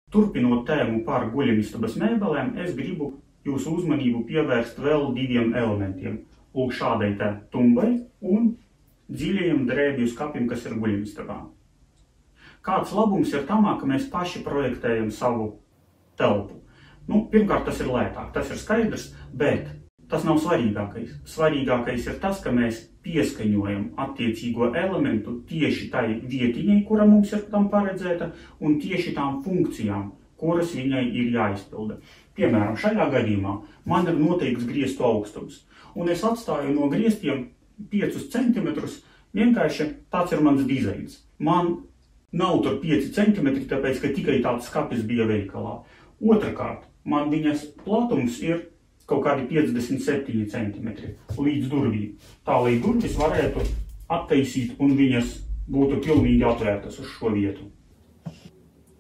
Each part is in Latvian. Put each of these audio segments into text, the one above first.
Turpinot tēmu par guļamistabas mēbelēm, es gribu jūsu uzmanību pievērst vēl diviem elementiem. Lūk, šādai te tumbai un dziļajam drēbju skapim, kas ir guļamistabā. Kāds labums ir tamā, ka mēs paši projektējam savu telpu? Pirmkārt, tas ir lētāk, tas ir skaidrs, bet tas nav svarīgākais. Svarīgākais ir tas, ka mēs pieskaņojam attiecīgo elementu tieši tai vietiņai, kura mums ir tam paredzēta, un tieši tām funkcijām, kuras viņai ir jāizpilda. Piemēram, šajā gadījumā man ir noteikts griestu augstums, un es atstāju no griestiem 5 cm, vienkārši tāds ir mans dizains. Man nav tur 5 cm, tāpēc, ka tikai tāds skapis bija veikalā. Otrakārt, man viņas platums ir kaut kādi 57 cm līdz durvīm. Tā, lai durvis varētu attaisīt un viņas būtu pilnīgi atvērtas uz šo vietu.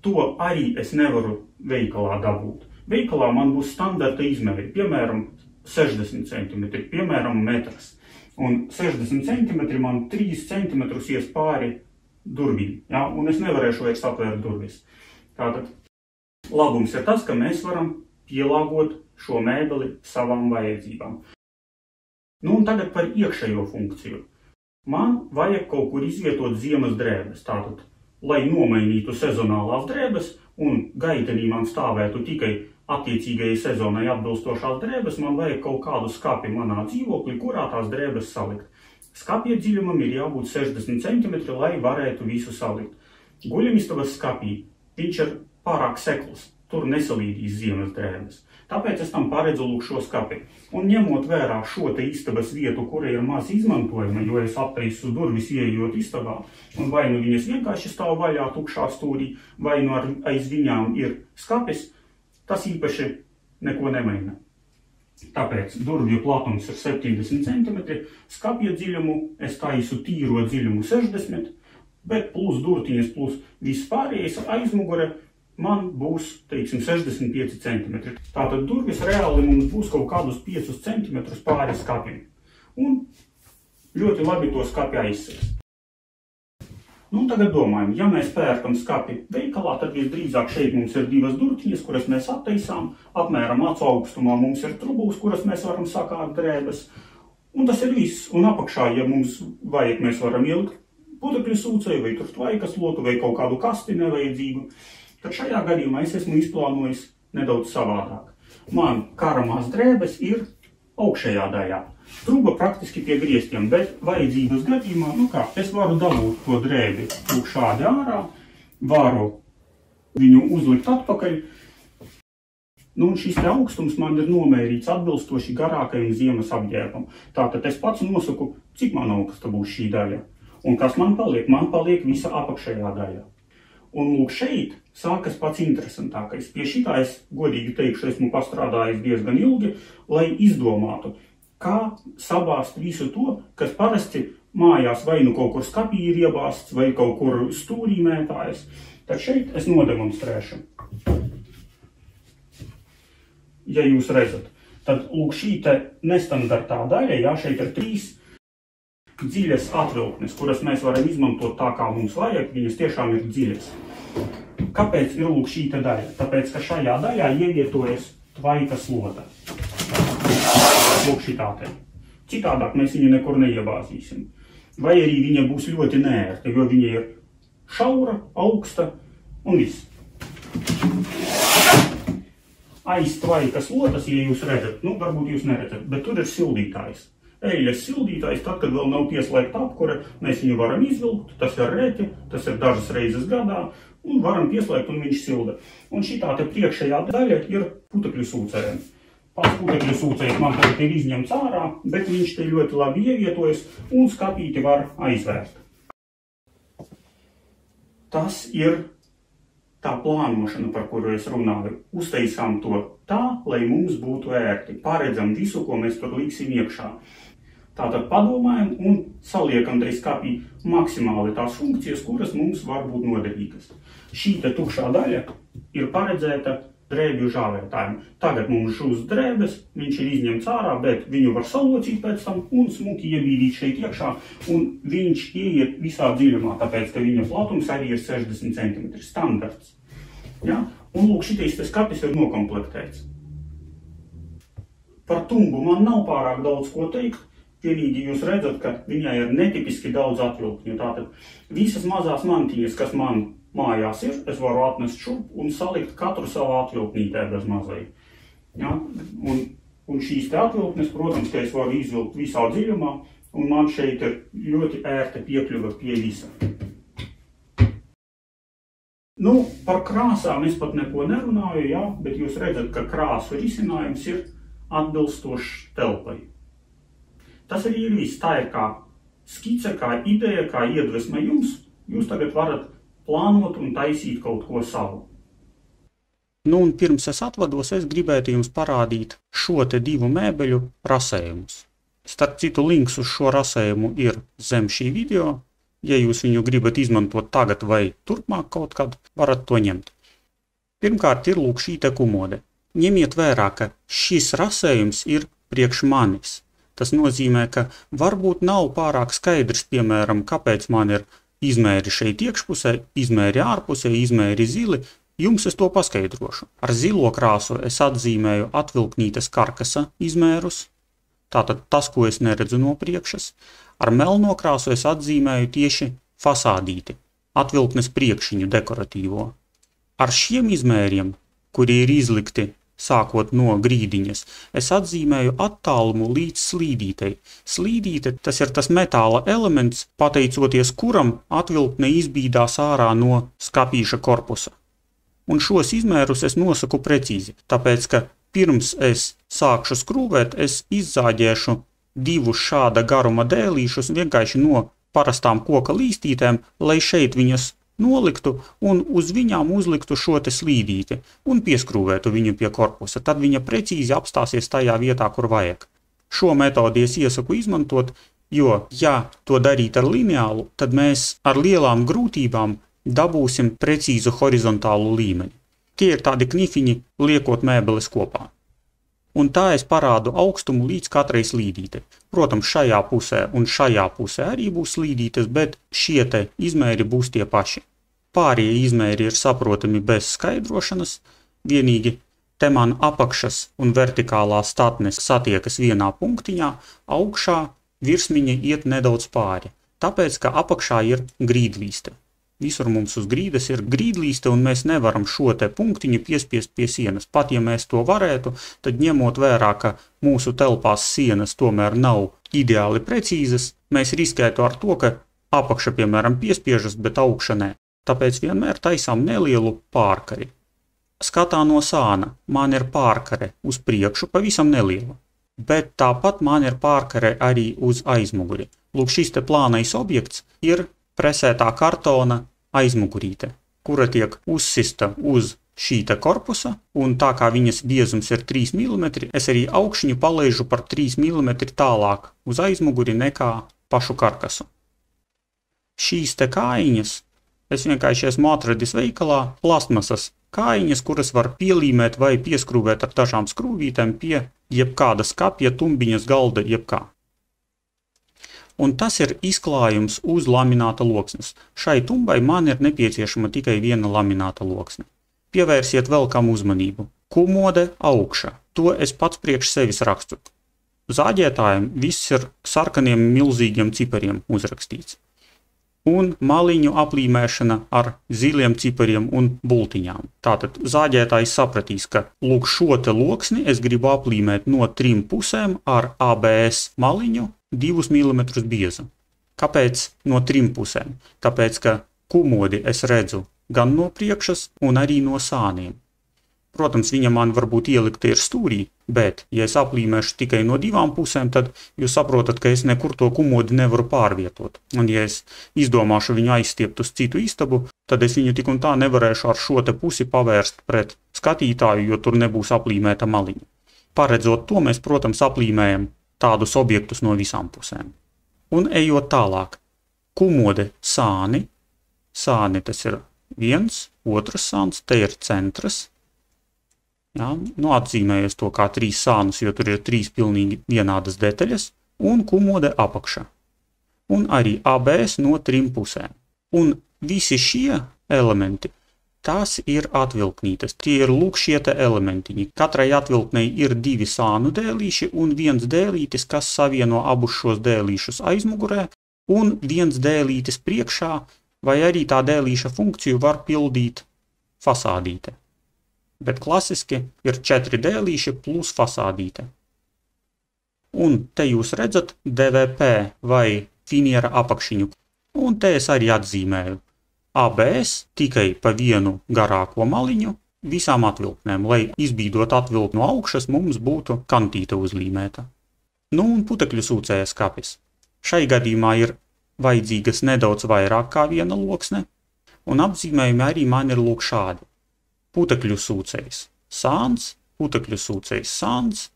To arī es nevaru veikalā dabūt. Veikalā man būs standarta izmēri, piemēram, 60 cm, piemēram, metrs. Un 60 cm man 3 cm ies pāri durvīm, ja? Un es nevarēšu vairs atvērt durvis. Tātad labums ir tas, ka mēs varam pielāgot šo mēbeli savām vajadzībām. Un tagad par iekšējo funkciju. Man vajag kaut kur izvietot ziemas drēbes. Tātad, lai nomainītu sezonālās drēbes un gaitenī man stāvētu tikai attiecīgajai sezonai atbilstošās drēbes, man vajag kaut kādu skapi manā dzīvoklī, kurā tās drēbes salikt. Skapja dziļumam ir jābūt 60 cm, lai varētu visu salikt. Guļamistabas skapī viņš ir pārāk sekls. Tur nesalīdīs ziemas drēbes. Tāpēc es tam paredzu lūk šo skapi. Un ņemot vērā šo te istabas vietu, kura ir maz izmantojama, jo es attaisu durvis ieejot istabā, un vai nu viņas vienkārši stāv vaļā tukšā stūrī, vai nu aiz viņām ir skapis, tas īpaši neko nemaina. Tāpēc durvju platums ir 70 cm, skapja dziļumu es taisu tīro dziļumu 60, bet plus durtiņas, plus viss pārējais aizmugure man būs, teiksim, 65 cm. Tātad durvis reāli mums būs kaut kādus 5 cm pāri skapim. Un ļoti labi to skapi aizsēs. Tagad domājam, ja mēs pērkam skapi veikalā, tad visdrīzāk šeit mums ir divas durtiņas, kuras mēs attaisām. Apmēram acu augstumā mums ir trubūs, kuras mēs varam sakārt drēbes. Un tas ir viss. Un apakšā, ja mums vajag, mēs varam ielikt putekļu sūcēju, vai tur tvaikas lotu, vai kaut kādu kasti nevajadzīgu. Tad šajā gadījumā es esmu izplānojis nedaudz savādāk. Man karamās drēbes ir augšējā daļā. Truba praktiski pie griestiem, bet vajadzības gadījumā, es varu dabūt to drēbi lūk šādi ārā, varu viņu uzlikt atpakaļ. Un šis te augstums man ir nomērīts atbilstoši garākajam ziemas apģērbam. Tātad es pats nosaku, cik man augsta būs šī daļa. Un kas man paliek? Man paliek visa apakšējā daļa. Un lūk šeit sākas pats interesantākais. Pie šitā es godīgi teikšu, esmu pastrādājis diezgan ilgi, lai izdomātu, kā sabāzt visu to, kas parasti mājās vai nu kaut kur skapī ir iebāsts, vai kaut kur stūrī mētājas. Tad šeit es nodemonstrēšu. Ja jūs redzat, tad lūk šī te nestandartā daļa, šeit ir 3 dziļas atvilknes, kuras mēs varam izmantot tā, kā mums vajag, viņas tiešām ir dziļas. Kāpēc ir lūk šī te daļa? Tāpēc, ka šajā daļā ievietojas tvaikas lota. Lūk šitā te. Citādāk mēs viņu nekur neiebāzīsim. Vai arī viņa būs ļoti neērta, jo viņa ir šaura, augsta un viss. Aiz tvaikas lotas, ja jūs redzat, varbūt jūs neredzat, bet tur ir sildītājs. Eļļas sildītājs, tad, kad vēl nav pieslēgta apkure, mēs viņu varam izvilkt, tas ir reti, tas ir dažas reizes gadā, un varam pieslēgt, un viņš silda. Un šitā te priekšējā daļa ir putekļu sūcēja. Pats putekļu sūcējs man tagad ir izņemts ārā, bet viņš te ļoti labi ievietojas, un skapīti var aizvērt. Tas ir tā plānošana, par kuru es runāju. Uztaisām to tā, lai mums būtu ērti. Paredzam visu, ko mēs tur liksim iekšā. Tātad padomājam un saliekam tai skapī maksimāli tās funkcijas, kuras mums var būt noderīgas. Šī te tukšā daļa ir paredzēta drēbju žāvētājiem. Tagad mums žūs drēbes, viņš ir izņemts ārā, bet viņu var salocīt pēc tam un smuki iebīdīt šeit iekšā, un viņš ieiet visā dziļumā, tāpēc, ka viņa platums arī ir 60 cm standarts. Ja? Un lūk, šitais skapis ir nokomplektēts. Par tumbu man nav pārāk daudz ko teikt. Vienīgi jūs redzat, ka viņai ir netipiski daudz atvilkņu. Tātad visas mazās mantiņas, kas man mājās ir, es varu atnest šurp un salikt katru savu atvilknītē bez mazai. Ja? Un šīs te atvilknes, protams, ka es varu izvilkt visā dziļumā, un man šeit ir ļoti ērta piekļuva pie visa. Nu, par krāsām es pat neko nerunāju, ja? Bet jūs redzat, ka krāsu risinājums ir atbilstošs telpai. Tas arī ir viss. Tā ir kā skice, kā ideja, kā iedvesma jums. Jūs tagad varat plānot un taisīt kaut ko savu. Nu, un pirms es atvados, es gribētu jums parādīt šo te divu mēbeļu rasējumus. Starp citu, links uz šo rasējumu ir zem šī video. Ja jūs viņu gribat izmantot tagad vai turpmāk kaut kad, varat to ņemt. Pirmkārt ir lūk šī te kumode. Ņemiet vērā, ka šis rasējums ir priekš manis. Tas nozīmē, ka varbūt nav pārāk skaidrs, piemēram, kāpēc man ir izmēri šeit iekšpusē, izmēri ārpusē, izmēri zili. Jums es to paskaidrošu. Ar zilo krāsu es atzīmēju atvilknītes karkasa izmērus. Tātad tas, ko es neredzu no priekšas. Ar melno krāsu es atzīmēju tieši fasādīti, atvilknes priekšiņu dekoratīvo. Ar šiem izmēriem, kuri ir izlikti sākot no grīdiņas, es atzīmēju attālumu līdz slīdītei. Slīdīte, tas ir tas metāla elements, pateicoties kuram atvilkne izbīdās ārā no skapīša korpusa. Un šos izmērus es nosaku precīzi, tāpēc, ka pirms es sākšu skrūvēt, es izzāģēšu divus šāda garuma dēlīšus vienkārši no parastām koka līstītēm, lai šeit viņas noliktu un uz viņām uzliktu šo te slīdīti un pieskrūvētu viņu pie korpusa. Tad viņa precīzi apstāsies tajā vietā, kur vajag. Šo metodi es iesaku izmantot, jo, ja to darīt ar lineālu, tad mēs ar lielām grūtībām dabūsim precīzu horizontālu līmeni. Tie ir tādi knifiņi, liekot mēbeles kopā. Un tā es parādu augstumu līdz katrai slīdītei. Protams, šajā pusē un šajā pusē arī būs slīdītes, bet šie te izmēri būs tie paši. Pārējie izmēri ir saprotami bez skaidrošanas, vienīgi te man apakšas un vertikālā statnes satiekas vienā punktiņā, augšā virsmiņa iet nedaudz pāri, tāpēc, ka apakšā ir grīdlīste. Visur mums uz grīdas ir grīdlīste, un mēs nevaram šo te punktiņu piespiest pie sienas. Pat ja mēs to varētu, tad ņemot vērā, ka mūsu telpās sienas tomēr nav ideāli precīzas, mēs riskētu ar to, ka apakša, piemēram, piespiežas, bet augša nē. Tāpēc vienmēr taisām nelielu pārkari. Skatā no sāna man ir pārkare uz priekšu, pavisam neliela, bet tāpat man ir pārkare arī uz aizmuguri. Lūk, šis te plānais objekts ir presētā kartona aizmugurīte, kura tiek uzsista uz šī te korpusa, un tā kā viņas biezums ir 3 mm, es arī augšņu palaižu par 3 mm tālāk uz aizmuguri nekā pašu karkasu. Šīs te kājiņas, es vienkārši esmu atradis veikalā plastmasas kājiņas, kuras var pielīmēt vai pieskrūvēt ar dažām skrūvītēm pie jebkāda skapja, tumbiņas, galda, jebkā. Un tas ir izklājums uz lamināta loksnes. Šai tumbai man ir nepieciešama tikai viena lamināta loksne. Pievērsiet vēl kam uzmanību. Kumode augša. To es pats priekš sevis rakstu. Zāģētājiem viss ir sarkaniem milzīgiem cipariem uzrakstīts. Un maliņu aplīmēšana ar ziliem cipariem un bultiņām. Tātad zāģētājs sapratīs, ka lūk šo te loksni es gribu aplīmēt no 3 pusēm ar ABS maliņu 2 mm bieza. Kāpēc no 3 pusēm? Tāpēc, ka kumodi es redzu gan no priekšas un arī no sāniem. Protams, viņa man varbūt ielikta ir stūrī, bet, ja es aplīmēšu tikai no 2 pusēm, tad jūs saprotat, ka es nekur to kumodi nevaru pārvietot. Un ja es izdomāšu viņu aizstiept uz citu istabu, tad es viņu tik un tā nevarēšu ar šo te pusi pavērst pret skatītāju, jo tur nebūs aplīmēta maliņa. Paredzot to, mēs, protams, aplīmējam tādus objektus no visām pusēm. Un ejot tālāk, kumode sāni. Sāni tas ir viens, otrs sāns, te ir centrs. Jā, nu atzīmējies to kā 3 sānus, jo tur ir 3 pilnīgi vienādas detaļas. Un kumode apakša. Un arī ABS no 3 pusēm. Un visi šie elementi Tas ir atvilknītes. Tie ir lūk šie te elementiņi. Katrai atvilknei ir 2 sānu dēlīši un 1 dēlītis, kas savieno abus šos dēlīšus aizmugurē, un 1 dēlītis priekšā, vai arī tā dēlīša funkciju var pildīt fasādīte. Bet klasiski ir 4 dēlīši plus fasādīte. Un te jūs redzat DVP vai finiera apakšiņu. Un te es arī atzīmēju ABS tikai pa vienu garāko maliņu visām atvilknēm, lai izbīdot atvilkt no augšas mums būtu kantīte uzlīmēta. Nu un putekļu sūcēja skapis. Šai gadījumā ir vajadzīgas nedaudz vairāk kā viena loksne, un apzīmējumi arī man ir lūk šādi. Putekļu sūcējs sāns, putekļu sūcējs sāns,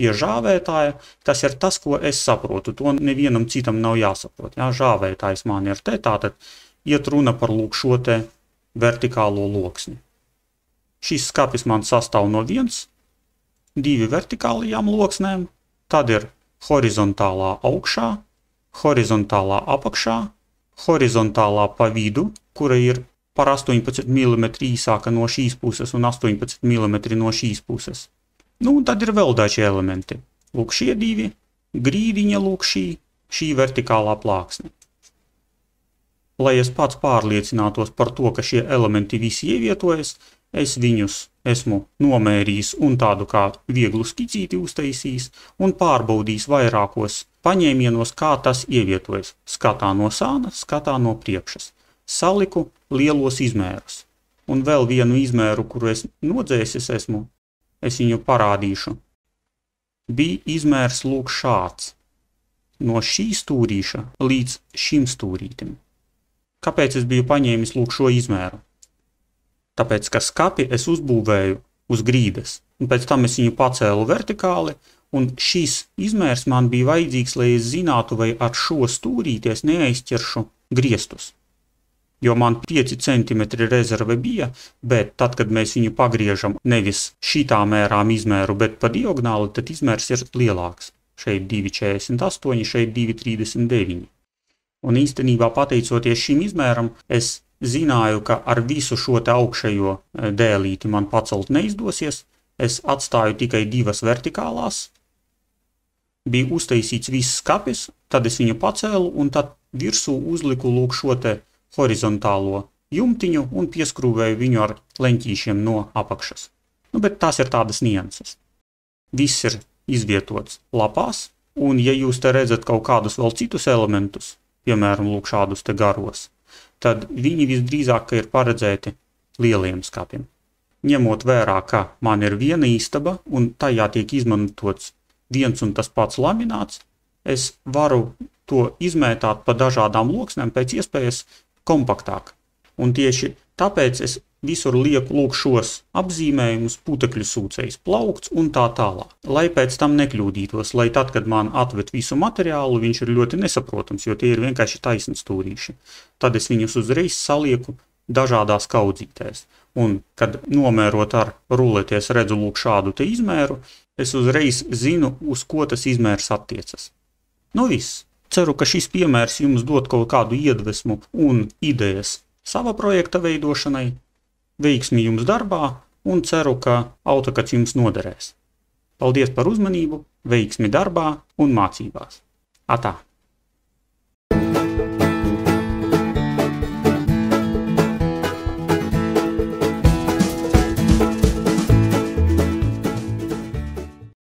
pie žāvētāja, tas ir tas, ko es saprotu, to nevienam citam nav jāsaprot. Jā, žāvētājs man ir te, tātad iet runa par lūk šo te vertikālo loksni. Šis skapis man sastāv no 2 vertikālajām loksnēm, tad ir horizontālā augšā, horizontālā apakšā, horizontālā pa vidu, kura ir par 18 mm īsāka no šīs puses un 18 mm no šīs puses. Nu, un tad ir vēl daži elementi. Lūk šie 2, grīdiņa lūk šī vertikālā plāksne. Lai es pats pārliecinātos par to, ka šie elementi visi ievietojas, es viņus esmu nomērījis un tādu kā vieglu skicīti uztaisījis un pārbaudījis vairākos paņēmienos, kā tas ievietojas. Skatā no sāna, skatā no priekšas. Saliku lielos izmērus. Un vēl vienu izmēru, kuru es nodzēsis esmu, es viņu parādīšu. Bija izmērs lūk šāds. No šī stūrīša līdz šim stūrītim. Kāpēc es biju paņēmis lūk šo izmēru? Tāpēc, ka skapi es uzbūvēju uz grīdas, un pēc tam es viņu pacēlu vertikāli, un šis izmērs man bija vajadzīgs, lai es zinātu, vai ar šo stūrīti es neaizķeršu griestus. Jo man 5 cm rezerve bija, bet tad, kad mēs viņu pagriežam nevis šitā mērām izmēru, bet pa diagonāli, tad izmērs ir lielāks. Šeit 2,48, šeit 2,39. Un īstenībā pateicoties šim izmēram, es zināju, ka ar visu šo te augšējo dēlīti man pacelt neizdosies. Es atstāju tikai 2 vertikālās. Bija uztaisīts viss skapis, tad es viņu pacēlu un tad virsū uzliku lūk šo te horizontālo jumtiņu un pieskrūvēju viņu ar leņķīšiem no apakšas. Nu, bet tās ir tādas nianses. Viss ir izvietots lapās, un ja jūs te redzat kaut kādus vēl citus elementus, piemēram, lūk šādus te garos, tad viņi visdrīzāk ir paredzēti lieliem skapiem. Ņemot vērā, ka man ir viena istaba un tajā tiek izmantots viens un tas pats lamināts, es varu to izmētāt pa dažādām loksnēm pēc iespējas kompaktāk. Un tieši tāpēc es visur lieku lūk šos apzīmējumus, putekļu sūcējs, plaukts un tā tālāk. Lai pēc tam nekļūdītos, lai tad, kad man atved visu materiālu, viņš ir ļoti nesaprotams, jo tie ir vienkārši taisni stūrīši. Tad es viņus uzreiz salieku dažādās kaudzītēs. Un, kad nomērot ar ruleties redzu lūk šādu te izmēru, es uzreiz zinu, uz ko tas izmērs attiecas. Nu viss. Ceru, ka šis piemērs jums dod kaut kādu iedvesmu un idejas sava projekta veidošanai. Veiksmi jums darbā un ceru, ka AutoCAD jums noderēs. Paldies par uzmanību, veiksmi darbā un mācībās. Atā!